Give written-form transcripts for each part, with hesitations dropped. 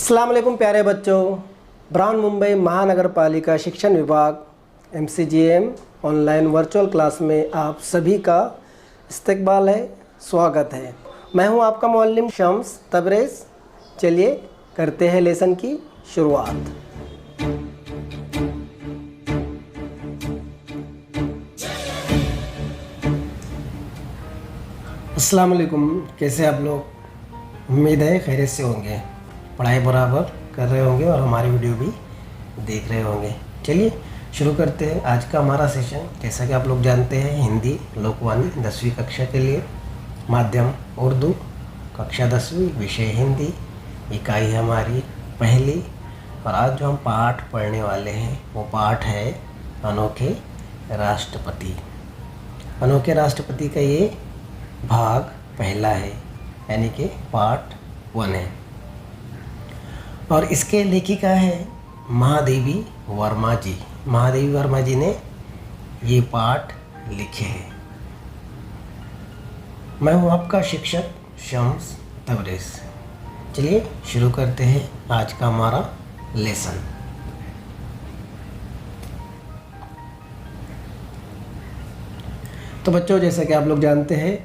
अस्सलाम वालेकुम प्यारे बच्चों। ब्राउन मुंबई महानगर पालिका शिक्षण विभाग MCGM ऑनलाइन वर्चुअल क्लास में आप सभी का इस्तकबाल है, स्वागत है। मैं हूं आपका मुअल्लिम शम्स तबरेज़। चलिए करते हैं लेसन की शुरुआत। अस्सलाम वालेकुम, कैसे आप लोग? उम्मीद है खैरियत से होंगे, पढ़ाई बराबर कर रहे होंगे और हमारी वीडियो भी देख रहे होंगे। चलिए शुरू करते हैं आज का हमारा सेशन। जैसा कि आप लोग जानते हैं, हिंदी लोकवाणी 10वीं कक्षा के लिए, माध्यम उर्दू, कक्षा 10वीं, विषय हिंदी, इकाई है हमारी पहली। और आज जो हम पाठ पढ़ने वाले हैं वो पाठ है अनोखे राष्ट्रपति। अनोखे राष्ट्रपति का ये भाग पहला है, यानी कि पार्ट 1 है। और इसके लेखिका है महादेवी वर्मा जी। महादेवी वर्मा जी ने ये पाठ लिखे हैं। मैं हूँ आपका शिक्षक शम्स तबरेज़। चलिए शुरू करते हैं आज का हमारा लेसन। तो बच्चों, जैसा कि आप लोग जानते हैं,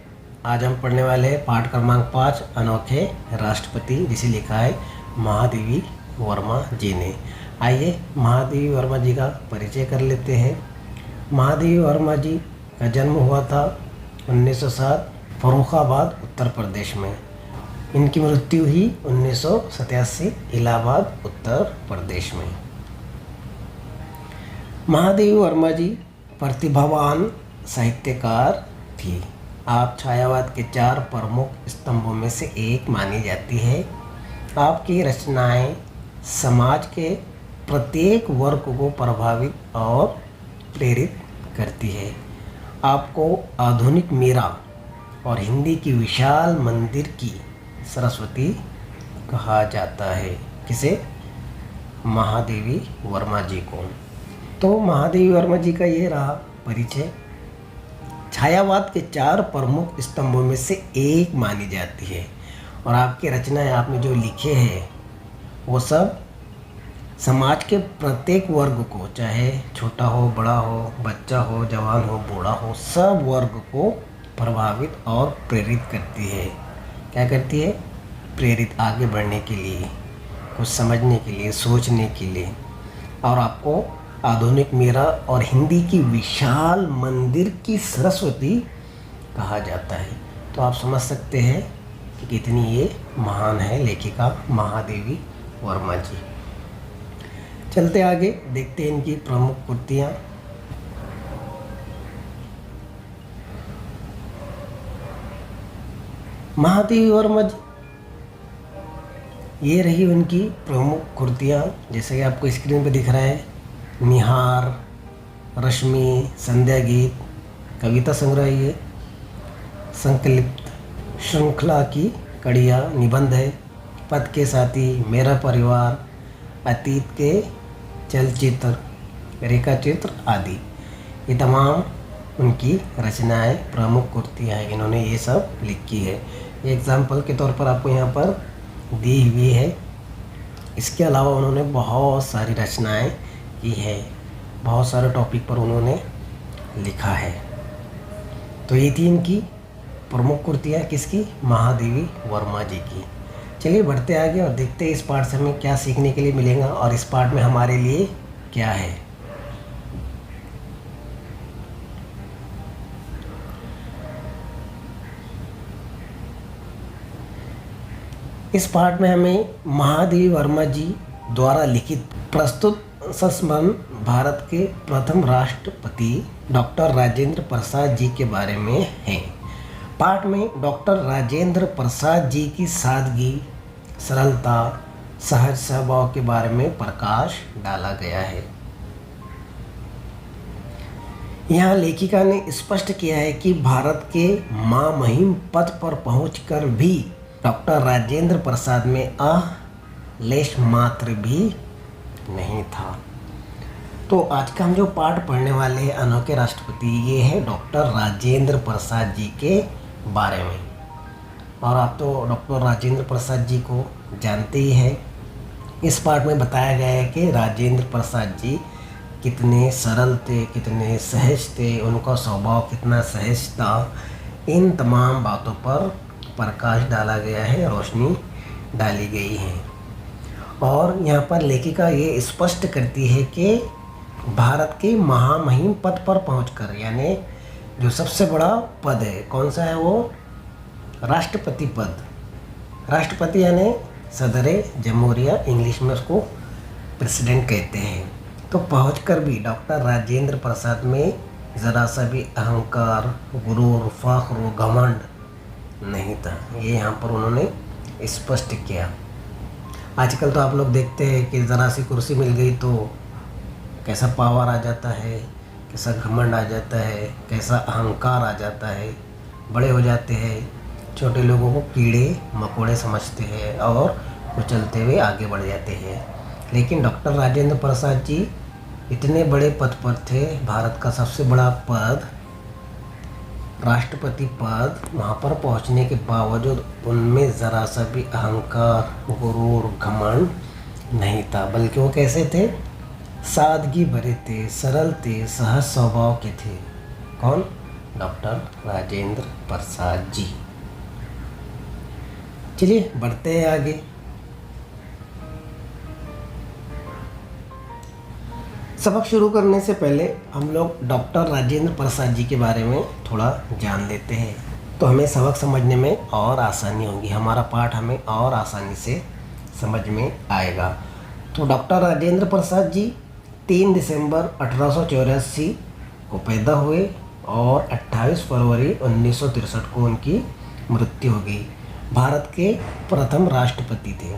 आज हम पढ़ने वाले हैं पाठ क्रमांक 5 अनोखे राष्ट्रपति, जिसे लिखा है महादेवी वर्मा जी ने। आइए महादेवी वर्मा जी का परिचय कर लेते हैं। महादेवी वर्मा जी का जन्म हुआ था 1907 फर्रुखाबाद उत्तर प्रदेश में। इनकी मृत्यु हुई 1987 इलाहाबाद उत्तर प्रदेश में। महादेवी वर्मा जी प्रतिभावान साहित्यकार थी। आप छायावाद के 4 प्रमुख स्तंभों में से एक मानी जाती है। आपकी रचनाएं समाज के प्रत्येक वर्ग को प्रभावित और प्रेरित करती है। आपको आधुनिक मीरा और हिंदी की विशाल मंदिर की सरस्वती कहा जाता है। किसे? महादेवी वर्मा जी को। तो महादेवी वर्मा जी का ये रहा परिचय। छायावाद के 4 प्रमुख स्तंभों में से एक मानी जाती है। और आपकी रचनाएं आपने जो लिखे हैं वो सब समाज के प्रत्येक वर्ग को, चाहे छोटा हो, बड़ा हो, बच्चा हो, जवान हो, बूढ़ा हो, सब वर्ग को प्रभावित और प्रेरित करती है। क्या करती है? प्रेरित, आगे बढ़ने के लिए, कुछ समझने के लिए, सोचने के लिए। और आपको आधुनिक मीरा और हिंदी की विशाल मंदिर की सरस्वती कहा जाता है। तो आप समझ सकते हैं कि कितनी ये महान है लेखिका महादेवी वर्मा जी। चलते आगे, देखते हैं इनकी प्रमुख कृतियाँ। महादेवी वर्मा जी, ये रही उनकी प्रमुख कृतियाँ, जैसे कि आपको स्क्रीन पे दिख रहा है। निहार, रश्मि, संध्या गीत, कविता संग्रह, ये संकलित श्रृंखला की कड़ियाँ, निबंध है, पद के साथी, मेरा परिवार, अतीत के चलचित्र, रेखाचित्र आदि। ये तमाम उनकी रचनाएं, प्रमुख कृतियाँ हैं। इन्होंने ये सब लिखी है। एग्जाम्पल के तौर पर आपको यहाँ पर दी हुई है। इसके अलावा उन्होंने बहुत सारी रचनाएं की है, बहुत सारे टॉपिक पर उन्होंने लिखा है। तो ये थी इनकी प्रमुख कृतियाँ, किसकी? महादेवी वर्मा जी की। चलिए बढ़ते आगे और देखते हैं इस पाठ से हमें क्या सीखने के लिए मिलेगा और इस पाठ में हमारे लिए क्या है। इस पाठ में हमें महादेवी वर्मा जी द्वारा लिखित प्रस्तुत संस्मरण भारत के प्रथम राष्ट्रपति डॉक्टर राजेंद्र प्रसाद जी के बारे में है। पाठ में डॉक्टर राजेंद्र प्रसाद जी की सादगी, सरलता, सहज स्वभाव के बारे में प्रकाश डाला गया है। यहाँ लेखिका ने स्पष्ट किया है कि भारत के महामहिम पद पर पहुंचकर भी डॉक्टर राजेंद्र प्रसाद में लेश मात्र भी नहीं था। तो आज का हम जो पाठ पढ़ने वाले हैं अनोखे राष्ट्रपति, ये है डॉक्टर राजेंद्र प्रसाद जी के बारे में। और आप तो डॉक्टर राजेंद्र प्रसाद जी को जानते ही हैं। इस पार्ट में बताया गया है कि राजेंद्र प्रसाद जी कितने सरल थे, कितने सहज थे, उनका स्वभाव कितना सहज था। इन तमाम बातों पर प्रकाश डाला गया है, रोशनी डाली गई है। और यहाँ पर लेखिका ये स्पष्ट करती है कि भारत के महामहिम पद पर पहुंचकर, यानी जो सबसे बड़ा पद है, कौन सा है वो? राष्ट्रपति पद। राष्ट्रपति यानी सदर जमहूरिया, इंग्लिश में उसको प्रेसिडेंट कहते हैं। तो पहुंचकर भी डॉक्टर राजेंद्र प्रसाद में ज़रा सा भी अहंकार, गुरूर, फ़ख्र, घमंड नहीं था। ये यहाँ पर उन्होंने स्पष्ट किया। आजकल तो आप लोग देखते हैं कि ज़रा सी कुर्सी मिल गई तो कैसा पावर आ जाता है, कैसा घमंड आ जाता है, कैसा अहंकार आ जाता है। बड़े हो जाते हैं, छोटे लोगों को कीड़े मकोड़े समझते हैं और कुचलते हुए आगे बढ़ जाते हैं। लेकिन डॉक्टर राजेंद्र प्रसाद जी इतने बड़े पद पर थे, भारत का सबसे बड़ा पद, राष्ट्रपति पद, वहाँ पर पहुँचने के बावजूद उनमें ज़रा सा भी अहंकार, गुरूर, घमंड नहीं था। बल्कि वो कैसे थे? सादगी भरे थे, सरल थे, सहज स्वभाव के थे। कौन? डॉक्टर राजेंद्र प्रसाद जी। चलिए बढ़ते हैं आगे। सबक शुरू करने से पहले हम लोग डॉक्टर राजेंद्र प्रसाद जी के बारे में थोड़ा जान लेते हैं, तो हमें सबक समझने में और आसानी होगी, हमारा पाठ हमें और आसानी से समझ में आएगा। तो डॉक्टर राजेंद्र प्रसाद जी 3 दिसंबर 1884 को पैदा हुए और 28 फरवरी 1963 को उनकी मृत्यु हो गई। भारत के प्रथम राष्ट्रपति थे।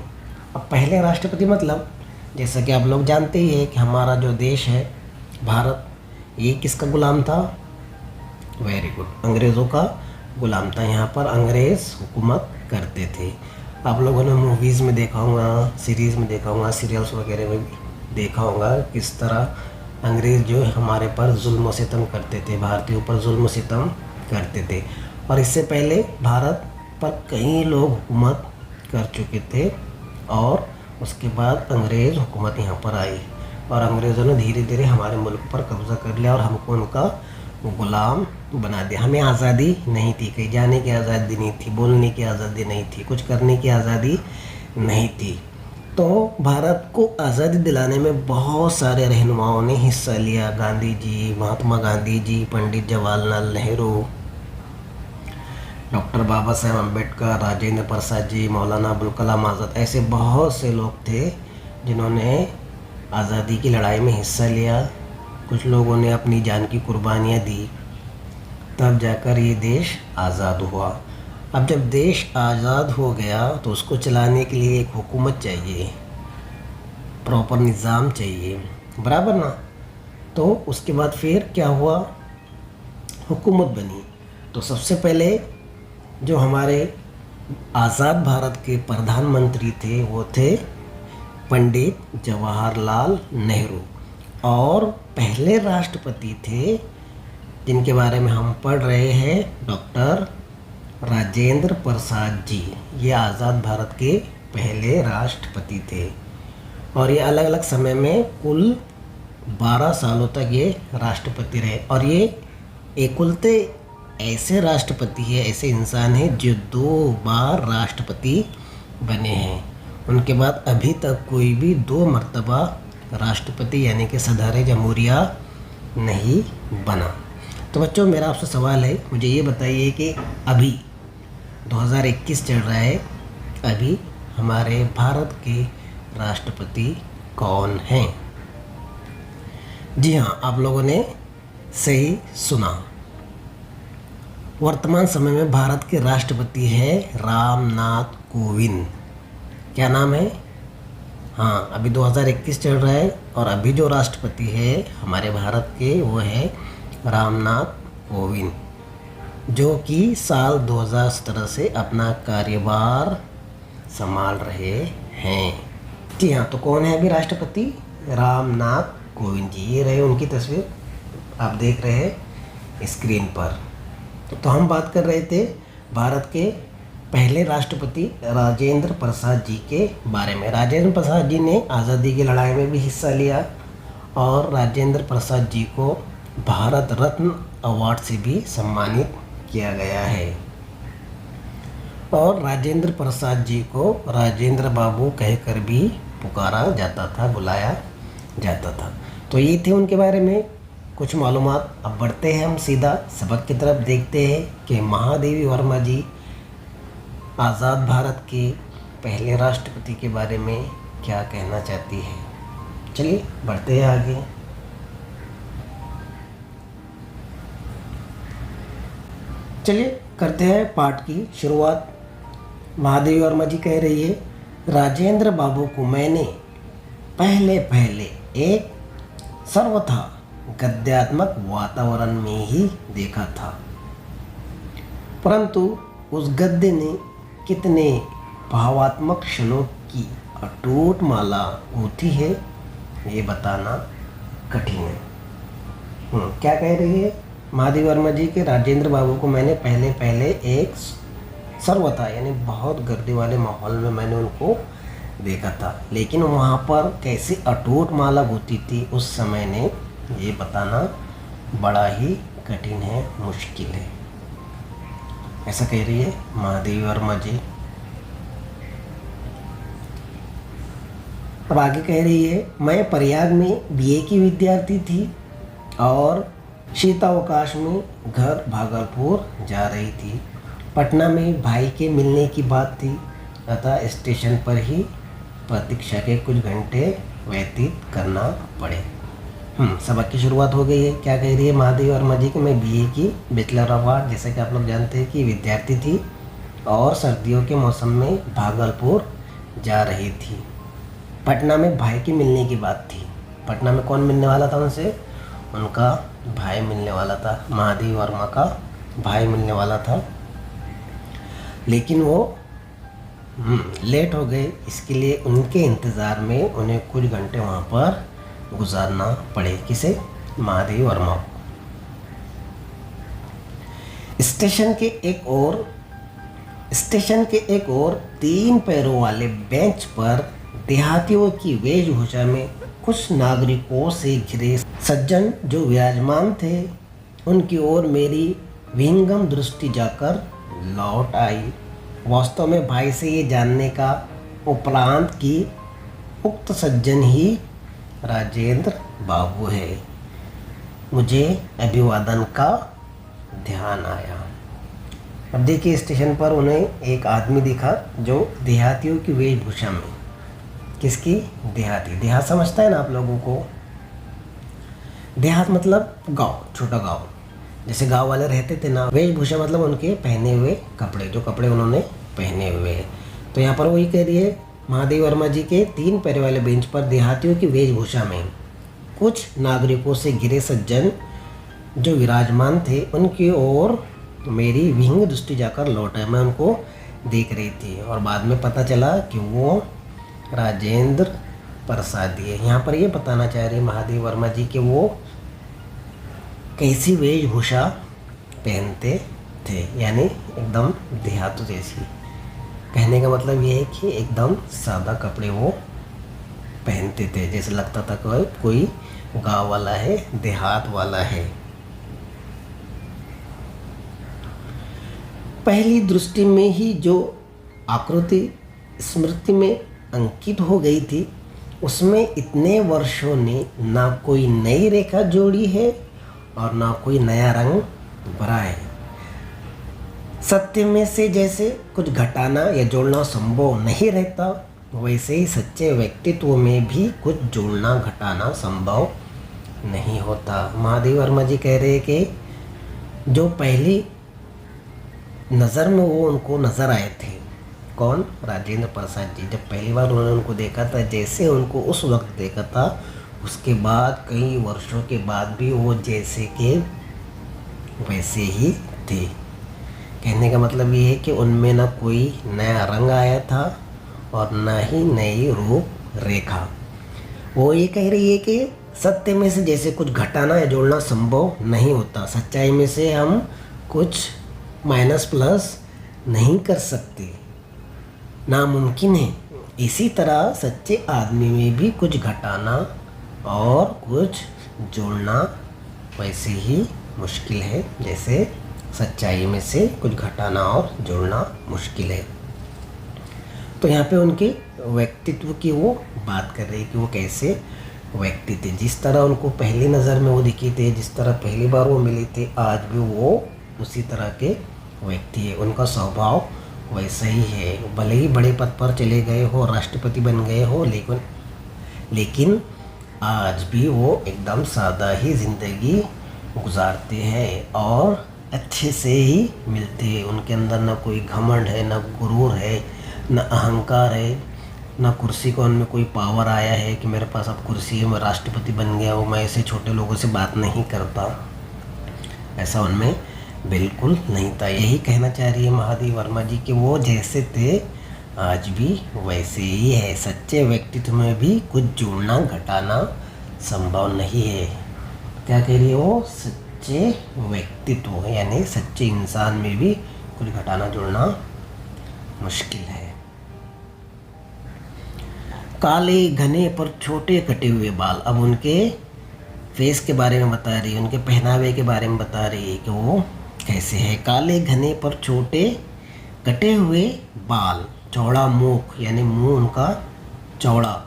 अब पहले राष्ट्रपति मतलब, जैसा कि आप लोग जानते ही हैं कि हमारा जो देश है भारत, ये किसका गुलाम था? वेरी गुड, अंग्रेज़ों का गुलाम था। यहाँ पर अंग्रेज़ हुकूमत करते थे। आप लोगों ने मूवीज़ में देखा होगा, सीरीज़ में देखा होगा, सीरियल्स वगैरह में भी देखा होगा किस तरह अंग्रेज़ जो है हमारे पर जुल्म व सितम करते थे, भारतीयों पर जुल्म सितम करते थे। और इससे पहले भारत पर कई लोग हुकूमत कर चुके थे और उसके बाद अंग्रेज़ हुकूमत यहाँ पर आई और अंग्रेज़ों ने धीरे धीरे हमारे मुल्क पर कब्ज़ा कर लिया और हमको उनका गुलाम बना दिया। हमें आज़ादी नहीं थी, कहीं जाने की आज़ादी नहीं थी, बोलने की आज़ादी नहीं थी, कुछ करने की आज़ादी नहीं थी। तो भारत को आज़ादी दिलाने में बहुत सारे रहनुमाओं ने हिस्सा लिया। गांधी जी, महात्मा गांधी जी, पंडित जवाहरलाल नेहरू, डॉक्टर बाबा साहेब अम्बेडकर, राजेंद्र प्रसाद जी, मौलाना अबुल कलाम आज़ाद, ऐसे बहुत से लोग थे जिन्होंने आज़ादी की लड़ाई में हिस्सा लिया। कुछ लोगों ने अपनी जान की कुर्बानियाँ दी, तब जाकर ये देश आज़ाद हुआ। अब जब देश आज़ाद हो गया तो उसको चलाने के लिए एक हुकूमत चाहिए, प्रॉपर निज़ाम चाहिए, बराबर ना? तो उसके बाद फिर क्या हुआ? हुकूमत बनी। तो सबसे पहले जो हमारे आज़ाद भारत के प्रधानमंत्री थे वो थे पंडित जवाहरलाल नेहरू, और पहले राष्ट्रपति थे जिनके बारे में हम पढ़ रहे हैं डॉक्टर राजेंद्र प्रसाद जी। ये आज़ाद भारत के पहले राष्ट्रपति थे और ये अलग अलग समय में कुल 12 सालों तक ये राष्ट्रपति रहे। और ये एकलौते ऐसे राष्ट्रपति है, ऐसे इंसान हैं जो 2 बार राष्ट्रपति बने हैं। उनके बाद अभी तक कोई भी 2 मर्तबा राष्ट्रपति यानी कि सदर जमहूरिया नहीं बना। तो बच्चों, मेरा आपसे सवाल है, मुझे ये बताइए कि अभी 2021 चल रहा है, अभी हमारे भारत के राष्ट्रपति कौन हैं? जी हाँ, आप लोगों ने सही सुना। वर्तमान समय में भारत के राष्ट्रपति है रामनाथ कोविंद। क्या नाम है? हाँ, अभी 2021 चल रहा है और अभी जो राष्ट्रपति है हमारे भारत के वो है रामनाथ कोविंद, जो कि साल 2017 से अपना कार्यभार संभाल रहे हैं। जी हाँ, तो कौन है अभी राष्ट्रपति? रामनाथ कोविंद जी। ये रहे उनकी तस्वीर, आप देख रहे हैं स्क्रीन पर। तो हम बात कर रहे थे भारत के पहले राष्ट्रपति राजेंद्र प्रसाद जी के बारे में। राजेंद्र प्रसाद जी ने आज़ादी की लड़ाई में भी हिस्सा लिया और राजेंद्र प्रसाद जी को भारत रत्न अवार्ड से भी सम्मानित किया गया है। और राजेंद्र प्रसाद जी को राजेंद्र बाबू कहकर भी पुकारा जाता था, बुलाया जाता था। तो ये थे उनके बारे में कुछ मालूमात। अब बढ़ते हैं हम सीधा सबक की तरफ, देखते हैं कि महादेवी वर्मा जी आज़ाद भारत के पहले राष्ट्रपति के बारे में क्या कहना चाहती है। चलिए बढ़ते हैं आगे। चलिए करते हैं पाठ की शुरुआत। महादेवी वर्मा जी कह रही है, राजेंद्र बाबू को मैंने पहले एक सर्वथा गद्यात्मक वातावरण में ही देखा था, परंतु उस गद्य ने कितने भावात्मक क्षणों की अटूट माला होती है ये बताना कठिन है। क्या कह रही है महादेवी वर्मा जी के, राजेंद्र बाबू को मैंने पहले एक सर्वथा यानी बहुत गर्दी वाले माहौल में मैंने उनको देखा था, लेकिन वहाँ पर कैसी अटूट माला होती थी उस समय ने ये बताना बड़ा ही कठिन है, मुश्किल है, ऐसा कह रही है महादेवी वर्मा जी। अब आगे कह रही है, मैं प्रयाग में बीए की विद्यार्थी थी और शीतावकाश में घर भागलपुर जा रही थी। पटना में भाई के मिलने की बात थी, अतः स्टेशन पर ही प्रतीक्षा के कुछ घंटे व्यतीत करना पड़े। सबक की शुरुआत हो गई है। क्या कह रही है महादेवी वर्मा जी कि मैं बीए की बैचलर ऑफ आर्ट, जैसे कि आप लोग जानते हैं कि विद्यार्थी थी और सर्दियों के मौसम में भागलपुर जा रही थी। पटना में भाई की मिलने की बात थी। पटना में कौन मिलने वाला था उनसे? उनका भाई मिलने वाला था, महादेवी वर्मा का भाई मिलने वाला था, लेकिन वो लेट हो गए। इसके लिए उनके इंतज़ार में उन्हें कुछ घंटे वहाँ पर गुजारना पड़े। किसे? महादेवी वर्मा को। स्टेशन के एक और 3 पैरों वाले बेंच पर देहातियों की वेशभूषा में कुछ नागरिकों से घिरे सज्जन जो विराजमान थे, उनकी ओर मेरी विहंगम दृष्टि जाकर लौट आई। वास्तव में भाई से ये जानने का उपरांत कि उक्त सज्जन ही राजेंद्र बाबू है, मुझे अभिवादन का ध्यान आया। अब देखिए स्टेशन पर उन्हें एक आदमी दिखा जो देहातियों की वेशभूषा में। किसकी? देहाती। देहात समझता है ना आप लोगों को? देहात मतलब गांव, छोटा गांव, जैसे गांव वाले रहते थे ना। वेशभूषा मतलब उनके पहने हुए कपड़े, जो कपड़े उन्होंने पहने हुए हैं। तो यहाँ पर वही कह रही है, महादेवी वर्मा जी के 3 पैर वाले बेंच पर देहातियों की वेशभूषा में कुछ नागरिकों से घिरे सज्जन जो विराजमान थे, उनकी ओर मेरी विहंग दृष्टि जाकर लौट आई। मैं उनको देख रही थी और बाद में पता चला कि वो राजेंद्र प्रसाद है। यहाँ पर ये बताना चाह रही महादेवी वर्मा जी कि वो कैसी वेशभूषा पहनते थे, यानी एकदम देहातों जैसी। कहने का मतलब ये है कि एकदम सादा कपड़े वो पहनते थे, जैसे लगता था कोई गांव वाला है, देहात वाला है। पहली दृष्टि में ही जो आकृति स्मृति में अंकित हो गई थी, उसमें इतने वर्षों ने ना कोई नई रेखा जोड़ी है और ना कोई नया रंग भरा है। सत्य में से जैसे कुछ घटाना या जोड़ना संभव नहीं रहता, वैसे ही सच्चे व्यक्तित्व में भी कुछ जोड़ना घटाना संभव नहीं होता। महादेवी वर्मा जी कह रहे हैं कि जो पहली नज़र में वो उनको नज़र आए थे, कौन? राजेंद्र प्रसाद जी। जब पहली बार उन्होंने उनको देखा था, जैसे उनको उस वक्त देखा था, उसके बाद कई वर्षों के बाद भी वो जैसे के वैसे ही थे। कहने का मतलब ये है कि उनमें ना कोई नया रंग आया था और ना ही नई रूप रेखा। वो ये कह रही है कि सत्य में से जैसे कुछ घटाना या जोड़ना संभव नहीं होता, सच्चाई में से हम कुछ माइनस प्लस नहीं कर सकते, नामुमकिन है। इसी तरह सच्चे आदमी में भी कुछ घटाना और कुछ जोड़ना वैसे ही मुश्किल है जैसे सच्चाई में से कुछ घटाना और जोड़ना मुश्किल है। तो यहाँ पे उनके व्यक्तित्व की वो बात कर रही है कि वो कैसे व्यक्ति थे। जिस तरह उनको पहली नज़र में वो दिखे थे, जिस तरह पहली बार वो मिले थे, आज भी वो उसी तरह के व्यक्ति है। उनका स्वभाव वैसा ही है। भले ही बड़े पद पर चले गए हो, राष्ट्रपति बन गए हो, लेकिन आज भी वो एकदम सादा ही ज़िंदगी गुजारते हैं और अच्छे से ही मिलते हैं। उनके अंदर ना कोई घमंड है, ना गुरूर है, ना अहंकार है, ना कुर्सी को उनमें कोई पावर आया है कि मेरे पास अब कुर्सी है, मैं राष्ट्रपति बन गया हूँ, मैं ऐसे छोटे लोगों से बात नहीं करता। ऐसा उनमें बिल्कुल नहीं था। यही कहना चाह रही है महादेवी वर्मा जी कि वो जैसे थे आज भी वैसे ही है। सच्चे व्यक्तित्व में भी कुछ जोड़ना घटाना संभव नहीं है। क्या कह रही है वो? सच्चे व्यक्तित्व यानी सच्चे इंसान में भी कुछ घटाना जोड़ना मुश्किल है। काले घने पर छोटे कटे हुए बाल। अब उनके फेस के बारे में बता रही है, उनके पहनावे के बारे में बता रही है कि वो कैसे है। काले घने पर छोटे कटे हुए बाल, चौड़ा मुख यानी मुंह उनका चौड़ा,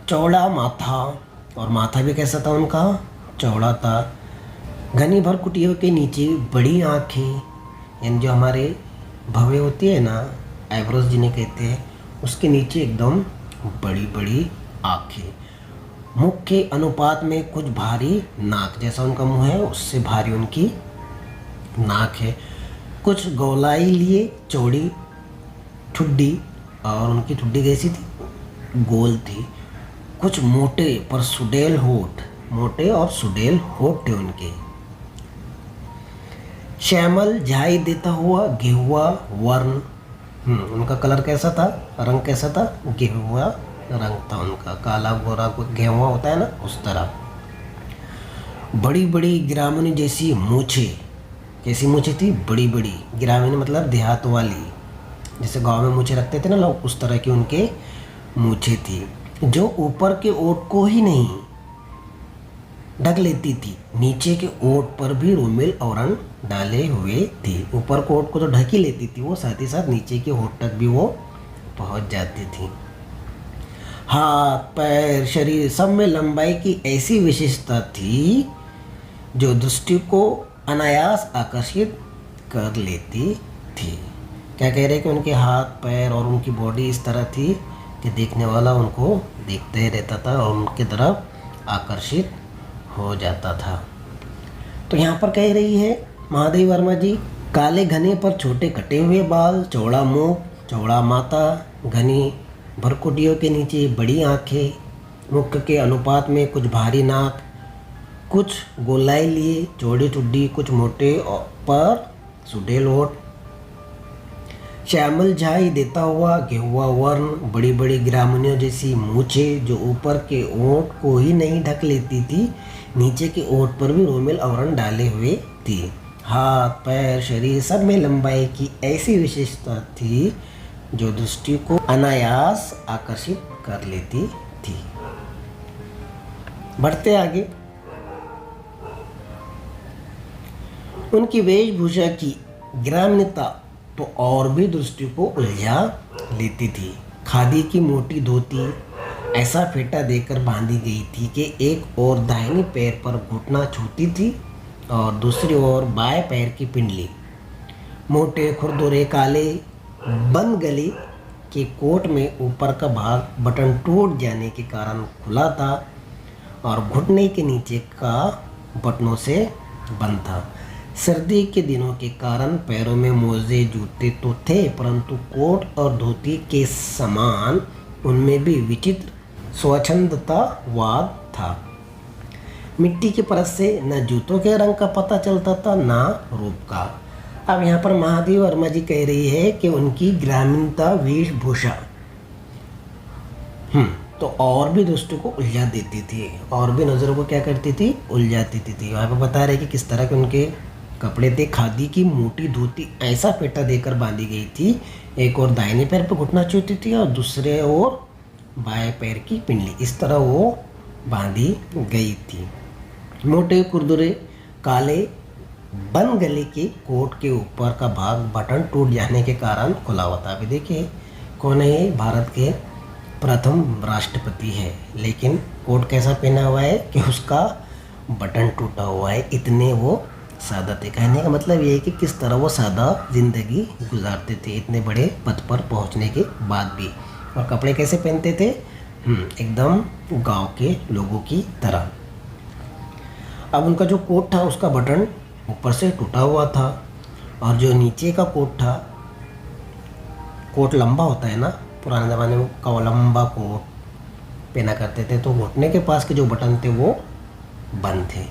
चौड़ा माथा, और माथा भी कैसा था उनका? चौड़ा था। घनी भर कुटियों के नीचे बड़ी आँखें, यानी जो हमारे भवें होती है ना, आईब्रोज जिन्हें कहते हैं, उसके नीचे एकदम बड़ी बड़ी आँखें। मुख के अनुपात में कुछ भारी नाक, जैसा उनका मुंह है उससे भारी उनकी नाक है। कुछ गोलाई लिए चौड़ी ठुड्डी, और उनकी ठुड्डी कैसी थी? गोल थी। कुछ मोटे पर सुडेल होठ, मोटे और सुडेल होठ थे उनके। श्यामल झाई देता हुआ गेहुआ वर्ण, उनका कलर कैसा था? रंग कैसा था? गेहुआ रंग था उनका, काला गोरा गेहुआ होता है ना, उस तरह। बड़ी बड़ी गिरामनी जैसी मूछे, कैसी मूछे थी? बड़ी बड़ी। गिरामनी मतलब देहात वाली, जैसे गांव में मूछे रखते थे ना लोग, उस तरह की उनके मूछे थी, जो ऊपर के ओठ को ही नहीं ढक लेती थी, नीचे के ओठ पर भी रोमेल आवरण डाले हुए थे। ऊपर के ओठ को तो ढक ही लेती थी वो, साथ ही साथ नीचे के होठ तक भी वो पहुंच जाती थी। हाथ पैर शरीर सब में लंबाई की ऐसी विशेषता थी जो दृष्टि को अनायास आकर्षित कर लेती थी। क्या कह रहे हैं कि उनके हाथ पैर और उनकी बॉडी इस तरह थी कि देखने वाला उनको देखते ही रहता था और उनकी तरफ आकर्षित हो जाता था। तो यहाँ पर कह रही है महादेवी वर्मा जी, काले घने पर छोटे कटे हुए बाल, चौड़ा मुंह, चौड़ा माथा, घनी भरकुटियों के नीचे बड़ी आँखें, मुख के अनुपात में कुछ भारी नाक, कुछ गोलाई लिए चौड़ी ठुड्डी, कुछ मोटे पर सुडेल होठ, श्यामल झाई देता हुआ गेहुआ वर्ण, बड़ी बड़ी गिरामनियों जैसी मूछे जो ऊपर के ओंठ को ही नहीं ढक लेती थी, नीचे के ओंठ पर भी रोमेल आवरण डाले हुए थी। हाथ पैर शरीर सब में लंबाई की ऐसी विशेषता थी जो दृष्टि को अनायास आकर्षित कर लेती थी। बढ़ते आगे। उनकी वेशभूषा की ग्रामीणता तो और भी दृष्टि को उलझा लेती थी। खादी की मोटी धोती ऐसा फेटा देकर बांधी गई थी कि एक ओर दाहिने पैर पर घुटना छूती थी और दूसरी ओर बाएं पैर की पिंडली। मोटे खुरदुरे काले बंद गले के कोट में ऊपर का भाग बटन टूट जाने के कारण खुला था और घुटने के नीचे का बटनों से बंद था। सर्दी के दिनों के कारण पैरों में मोजे जूते तो थे, परंतु कोट और धोती के समान उनमें भी विचित्र स्वच्छंदतावाद था। मिट्टी की परत से न जूतों के रंग का पता चलता था न रूप का। अब यहाँ पर महादेवी वर्मा जी कह रही है कि उनकी ग्रामीणता वेशभूषा तो और भी दृष्टि को उलझा देती थी, और भी नज़रों को क्या करती थी? उलझाती थी। वहाँ पर बता रहे कि किस तरह के उनके कपड़े थे खादी की मोटी धोती ऐसा फेटा देकर बांधी गई थी, एक और दाहिने पैर पर घुटना चूती थी और दूसरे ओर बाएं पैर की पिंडली, इस तरह वो बांधी गई थी। मोटे खुरदुरे काले बंद गले के कोट के ऊपर का भाग बटन टूट जाने के कारण खुला हुआ था। अभी देखिए कौन है ये, भारत के प्रथम राष्ट्रपति है, लेकिन कोट कैसा पहना हुआ है कि उसका बटन टूटा हुआ है, इतने वो सादा थे। कहने का मतलब ये है कि किस तरह वो सादा ज़िंदगी गुजारते थे इतने बड़े पद पर पहुंचने के बाद भी। और कपड़े कैसे पहनते थे, एकदम गांव के लोगों की तरह। अब उनका जो कोट था उसका बटन ऊपर से टूटा हुआ था, और जो नीचे का कोट था, कोट लंबा होता है ना, पुराने ज़माने में का लंबा कोट पहना करते थे, तो घुटने के पास के जो बटन थे वो बंद थे।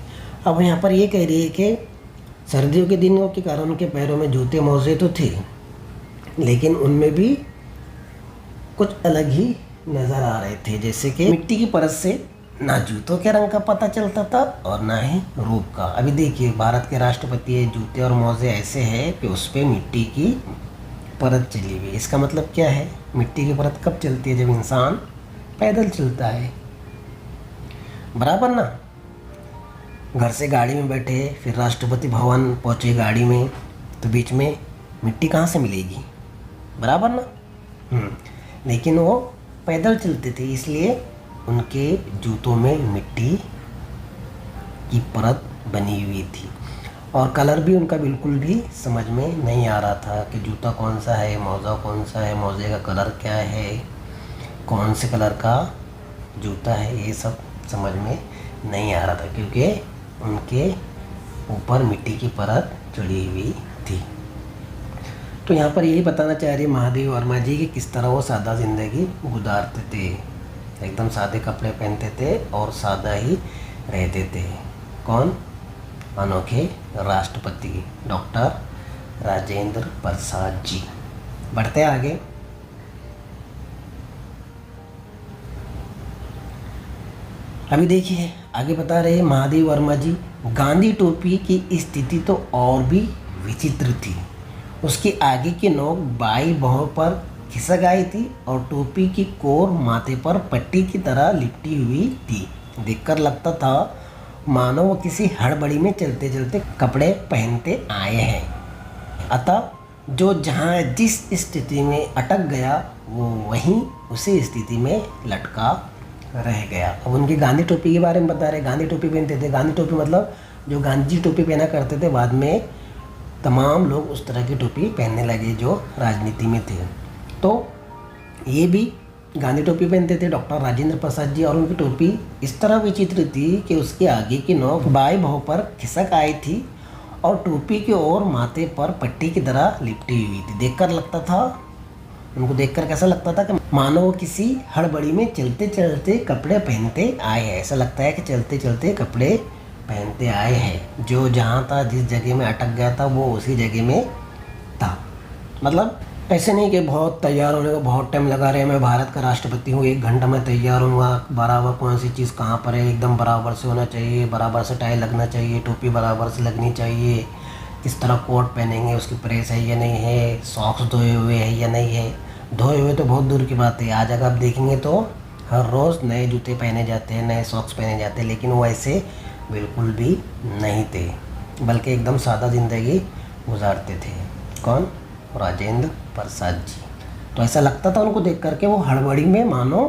अब यहाँ पर ये कह रही है कि सर्दियों के दिनों के कारण उनके पैरों में जूते मोजे तो थे, लेकिन उनमें भी कुछ अलग ही नज़र आ रहे थे, जैसे कि मिट्टी की परत से ना जूतों के रंग का पता चलता था और ना ही रूप का। अभी देखिए भारत के राष्ट्रपति है, जूते और मोजे ऐसे हैं कि उस पर मिट्टी की परत चली हुई। इसका मतलब क्या है, मिट्टी की परत कब चलती है, जब इंसान पैदल चलता है, बराबर ना। घर से गाड़ी में बैठे फिर राष्ट्रपति भवन पहुँचे गाड़ी में, तो बीच में मिट्टी कहाँ से मिलेगी, बराबर ना। लेकिन वो पैदल चलते थे, इसलिए उनके जूतों में मिट्टी की परत बनी हुई थी, और कलर भी उनका बिल्कुल भी समझ में नहीं आ रहा था कि जूता कौन सा है, मौजा कौन सा है, मौजे का कलर क्या है, कौन से कलर का जूता है, ये सब समझ में नहीं आ रहा था, क्योंकि उनके ऊपर मिट्टी की परत चढ़ी हुई थी। तो यहाँ पर यही बताना चाह रही महादेवी वर्मा जी कि किस तरह वो सादा ज़िंदगी गुजारते थे, एकदम सादे कपड़े पहनते थे और सादा ही रहते थे। कौन, अनोखे राष्ट्रपति डॉक्टर राजेंद्र प्रसाद जी। बढ़ते आगे। अभी देखिए आगे बता रहे महादेवी वर्मा जी, गांधी टोपी की स्थिति तो और भी विचित्र थी। उसकी आगे की नोक बाई भौं पर खिसक आई थी और टोपी की कोर माथे पर पट्टी की तरह लिपटी हुई थी। देखकर लगता था मानो वो किसी हड़बड़ी में चलते चलते कपड़े पहनते आए हैं। अतः जो जहाँ जिस स्थिति में अटक गया वो वहीं उसी स्थिति में लटका रह गया। अब उनकी गांधी टोपी के बारे में बता रहे, गांधी टोपी पहनते थे। गांधी टोपी मतलब जो गांधी जी टोपी पहना करते थे, बाद में तमाम लोग उस तरह की टोपी पहनने लगे जो राजनीति में थे। तो ये भी गांधी टोपी पहनते थे डॉक्टर राजेंद्र प्रसाद जी, और उनकी टोपी इस तरह विचित्र थी कि उसके आगे की नोक बाएं भौं पर खिसक आई थी और टोपी की ओर माथे पर पट्टी की तरह लिपटी हुई थी। देखकर लगता था, उनको देखकर कैसा लगता था कि मानो वो किसी हड़बड़ी में चलते चलते कपड़े पहनते आए हैं। ऐसा लगता है कि चलते चलते कपड़े पहनते आए हैं। जो जहाँ था, जिस जगह में अटक गया था, वो उसी जगह में था। मतलब ऐसे नहीं कि बहुत तैयार होने को बहुत टाइम लगा रहे, मैं भारत का राष्ट्रपति हूँ, 1 घंटा में तैयार हूँगा, बराबर कौन सी चीज़ कहाँ पर है, एकदम बराबर से होना चाहिए, बराबर से टाई लगना चाहिए, टोपी बराबर से लगनी चाहिए, किस तरह कोट पहनेंगे, उसकी प्रेस है या नहीं है, सॉक्स धोए हुए है या नहीं है। धोए हुए तो बहुत दूर की बात है, आज अगर आप देखेंगे तो हर रोज़ नए जूते पहने जाते हैं, नए सॉक्स पहने जाते हैं, लेकिन वो ऐसे बिल्कुल भी नहीं थे, बल्कि एकदम सादा ज़िंदगी गुजारते थे। कौन, राजेंद्र प्रसाद जी। तो ऐसा लगता था उनको देख करके वो हड़बड़ी में मानो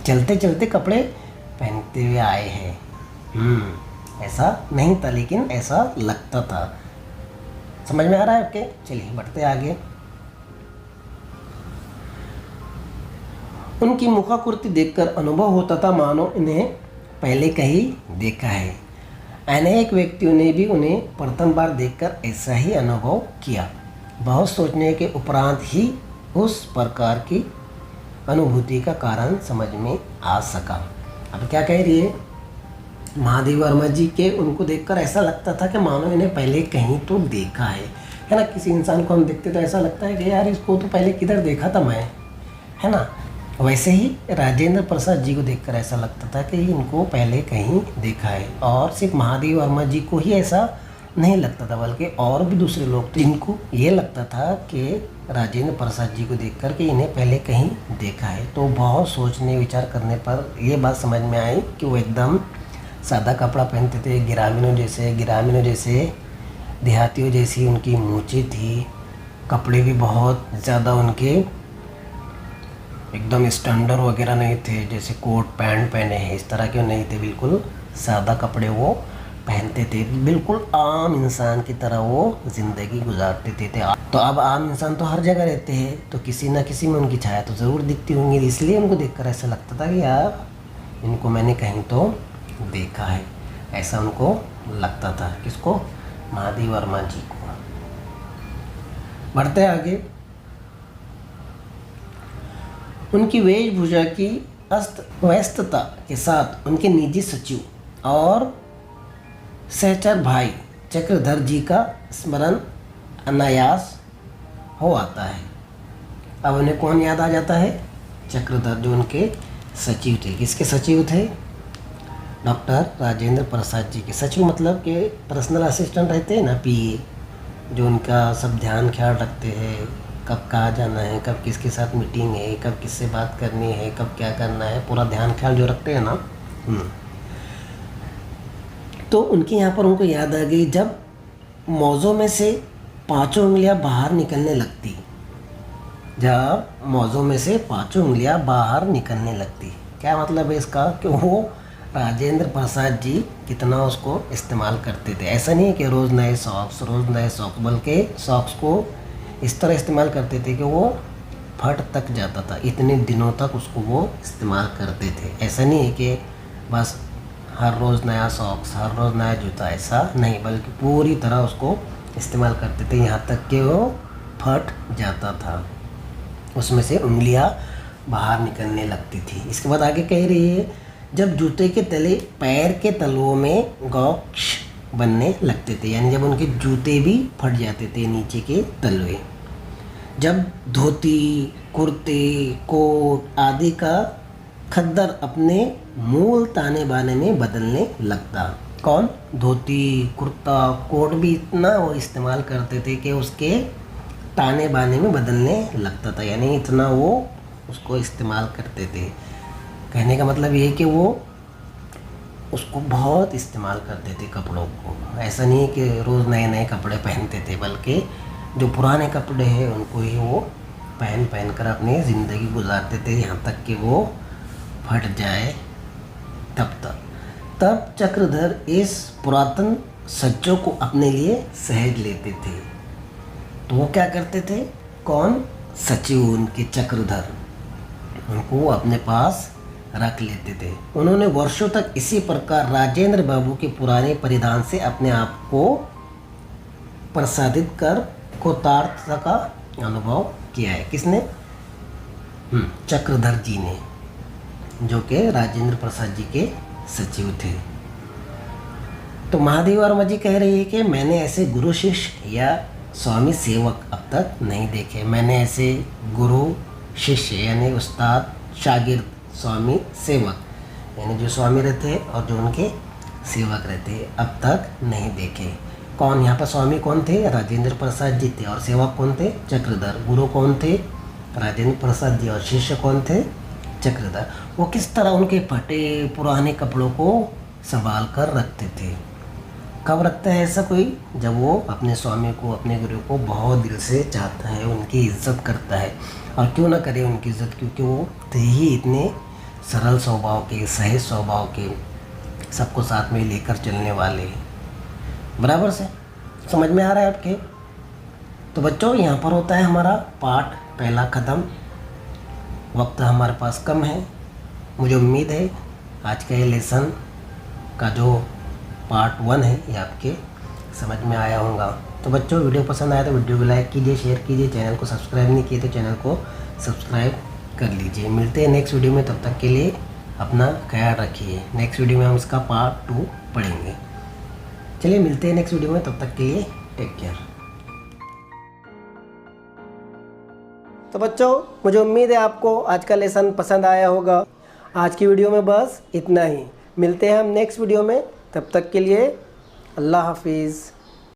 चलते चलते कपड़े पहनते हुए आए हैं। ऐसा नहीं था, लेकिन ऐसा लगता था। समझ में आ रहा है आपके? चलिए बढ़ते आगे। उनकी मुखाकृति देखकर अनुभव होता था मानो इन्हें पहले कहीं देखा है। अनेक व्यक्तियों ने भी उन्हें प्रथम बार देखकर ऐसा ही अनुभव किया। बहुत सोचने के उपरांत ही उस प्रकार की अनुभूति का कारण समझ में आ सका। अब क्या कह रही है महादेवी वर्मा जी के, उनको देखकर ऐसा लगता था कि मानो इन्हें पहले कहीं तो देखा है ना। किसी इंसान को हम देखते तो ऐसा लगता है कि यार इसको तो पहले किधर देखा था मैं, है ना। वैसे ही राजेंद्र प्रसाद जी को देखकर ऐसा लगता था कि इनको पहले कहीं देखा है, और सिर्फ महादेवी वर्मा जी को ही ऐसा नहीं लगता था, बल्कि और भी दूसरे लोग थे जिनको ये लगता था कि राजेंद्र प्रसाद जी को देखकर कि इन्हें पहले कहीं देखा है। तो बहुत सोचने विचार करने पर ये बात समझ में आई कि वो एकदम सादा कपड़ा पहनते थे, ग्रामीणों जैसे देहातियों जैसी उनकी मूंछें थी। कपड़े भी बहुत ज़्यादा उनके एकदम स्टैंडर्ड वगैरह नहीं थे, जैसे कोट पैंट पहने हैं इस तरह के नहीं थे, बिल्कुल सादा कपड़े वो पहनते थे। बिल्कुल आम इंसान की तरह वो ज़िंदगी गुजारते थे। तो अब आम इंसान तो हर जगह रहते हैं, तो किसी न किसी में उनकी छाया तो ज़रूर दिखती होंगी, इसलिए उनको देखकर ऐसा लगता था कि यार इनको मैंने कहीं तो देखा है, ऐसा उनको लगता था। किसको? महादेव वर्मा जी को। बढ़ते आगे। उनकी वेशभूषा की अस्त व्यस्तता के साथ उनके निजी सचिव और सहचर भाई चक्रधर जी का स्मरण अनायास हो आता है। अब उन्हें कौन याद आ जाता है? चक्रधर, जो उनके सचिव थे। किसके सचिव थे? डॉक्टर राजेंद्र प्रसाद जी के सचिव, मतलब कि पर्सनल असिस्टेंट रहते हैं ना, पीए, जो उनका सब ध्यान ख्याल रखते हैं, कब कहाँ जाना है, कब किसके साथ मीटिंग है, कब किससे बात करनी है, कब क्या करना है, पूरा ध्यान ख्याल जो रखते हैं ना। तो उनके यहाँ पर उनको याद आ गई जब मौज़ों में से 5 उंगलियां बाहर निकलने लगती। जब मौज़ों में से 5 उंगलियां बाहर निकलने लगती, क्या मतलब है इसका? कि वो राजेंद्र प्रसाद जी कितना उसको इस्तेमाल करते थे। ऐसा नहीं है कि रोज़ नए सॉक्स, बल्कि सॉक्स को इस तरह इस्तेमाल करते थे कि वो फट तक जाता था। इतने दिनों तक उसको वो इस्तेमाल करते थे। ऐसा नहीं है कि बस हर रोज़ नया सॉक्स, हर रोज़ नया जूता, ऐसा नहीं, बल्कि पूरी तरह उसको इस्तेमाल करते थे, यहाँ तक कि वो फट जाता था, उसमें से उंगलियां बाहर निकलने लगती थी। इसके बाद आगे कह रही है, जब जूते के तले पैर के तलवों में गॉक्स बनने लगते थे, यानी जब उनके जूते भी फट जाते थे नीचे के तलवे। जब धोती, कुर्ते, कोट आदि का खद्दर अपने मूल ताने बाने में बदलने लगता। कौन? धोती, कुर्ता, कोट भी इतना वो इस्तेमाल करते थे कि उसके ताने बाने में बदलने लगता था, यानी इतना वो उसको इस्तेमाल करते थे। कहने का मतलब ये है कि वो उसको बहुत इस्तेमाल करते थे कपड़ों को। ऐसा नहीं है कि रोज़ नए नए कपड़े पहनते थे, बल्कि जो पुराने कपड़े हैं उनको ही वो पहन कर अपनी ज़िंदगी गुजारते थे, यहाँ तक कि वो फट जाए तब चक्रधर इस पुरातन सच्चों को अपने लिए सहज लेते थे। तो वो क्या करते थे? कौन? सचिव उनके चक्रधर, उनको अपने पास रख लेते थे। उन्होंने वर्षों तक इसी प्रकार राजेंद्र बाबू के पुराने परिधान से अपने आप को प्रसादित कर कृतार्थता का अनुभव किया है। किसने? चक्रधर जी ने, जो कि राजेंद्र प्रसाद जी के सचिव थे। तो महादेव वर्मा जी कह रही है कि मैंने ऐसे गुरु शिष्य या स्वामी सेवक अब तक नहीं देखे। मैंने ऐसे गुरु शिष्य यानी उस्ताद, शागिर्द, स्वामी, सेवक, यानी जो स्वामी रहते हैं और जो उनके सेवक रहते हैं, अब तक नहीं देखे। कौन? यहाँ पर स्वामी कौन थे? राजेंद्र प्रसाद जी थे। और सेवक कौन थे? चक्रधर। गुरु कौन थे? राजेंद्र प्रसाद जी। और शिष्य कौन थे? चक्रधर। वो किस तरह उनके फटे पुराने कपड़ों को संभाल कर रखते थे। कब रखता है ऐसा कोई? जब वो अपने स्वामी को, अपने गुरु को बहुत दिल से चाहता है, उनकी इज्जत करता है। और क्यों ना करे उनकी इज्जत, क्योंकि वो थे ही इतने सरल स्वभाव के, सहज स्वभाव के, सबको साथ में लेकर चलने वाले। बराबर से समझ में आ रहा है आपके? तो बच्चों, यहाँ पर होता है हमारा पाठ पहला ख़त्म। वक्त हमारे पास कम है। मुझे उम्मीद है आज का ये लेसन का जो पार्ट 1 है ये आपके समझ में आया होगा। तो बच्चों, वीडियो पसंद आया तो वीडियो को लाइक कीजिए, शेयर कीजिए। चैनल को सब्सक्राइब नहीं किए तो चैनल को सब्सक्राइब कर लीजिए। मिलते हैं नेक्स्ट वीडियो में, तब तक के लिए अपना ख्याल रखिए। नेक्स्ट वीडियो में हम इसका पार्ट 2 पढ़ेंगे। चलिए मिलते हैं नेक्स्ट वीडियो में, तब तक के लिए टेक केयर। तो बच्चों, मुझे उम्मीद है आपको आज का लेसन पसंद आया होगा। आज की वीडियो में बस इतना ही। मिलते हैं हम नेक्स्ट वीडियो में, तब तक के लिए अल्लाह हाफिज़।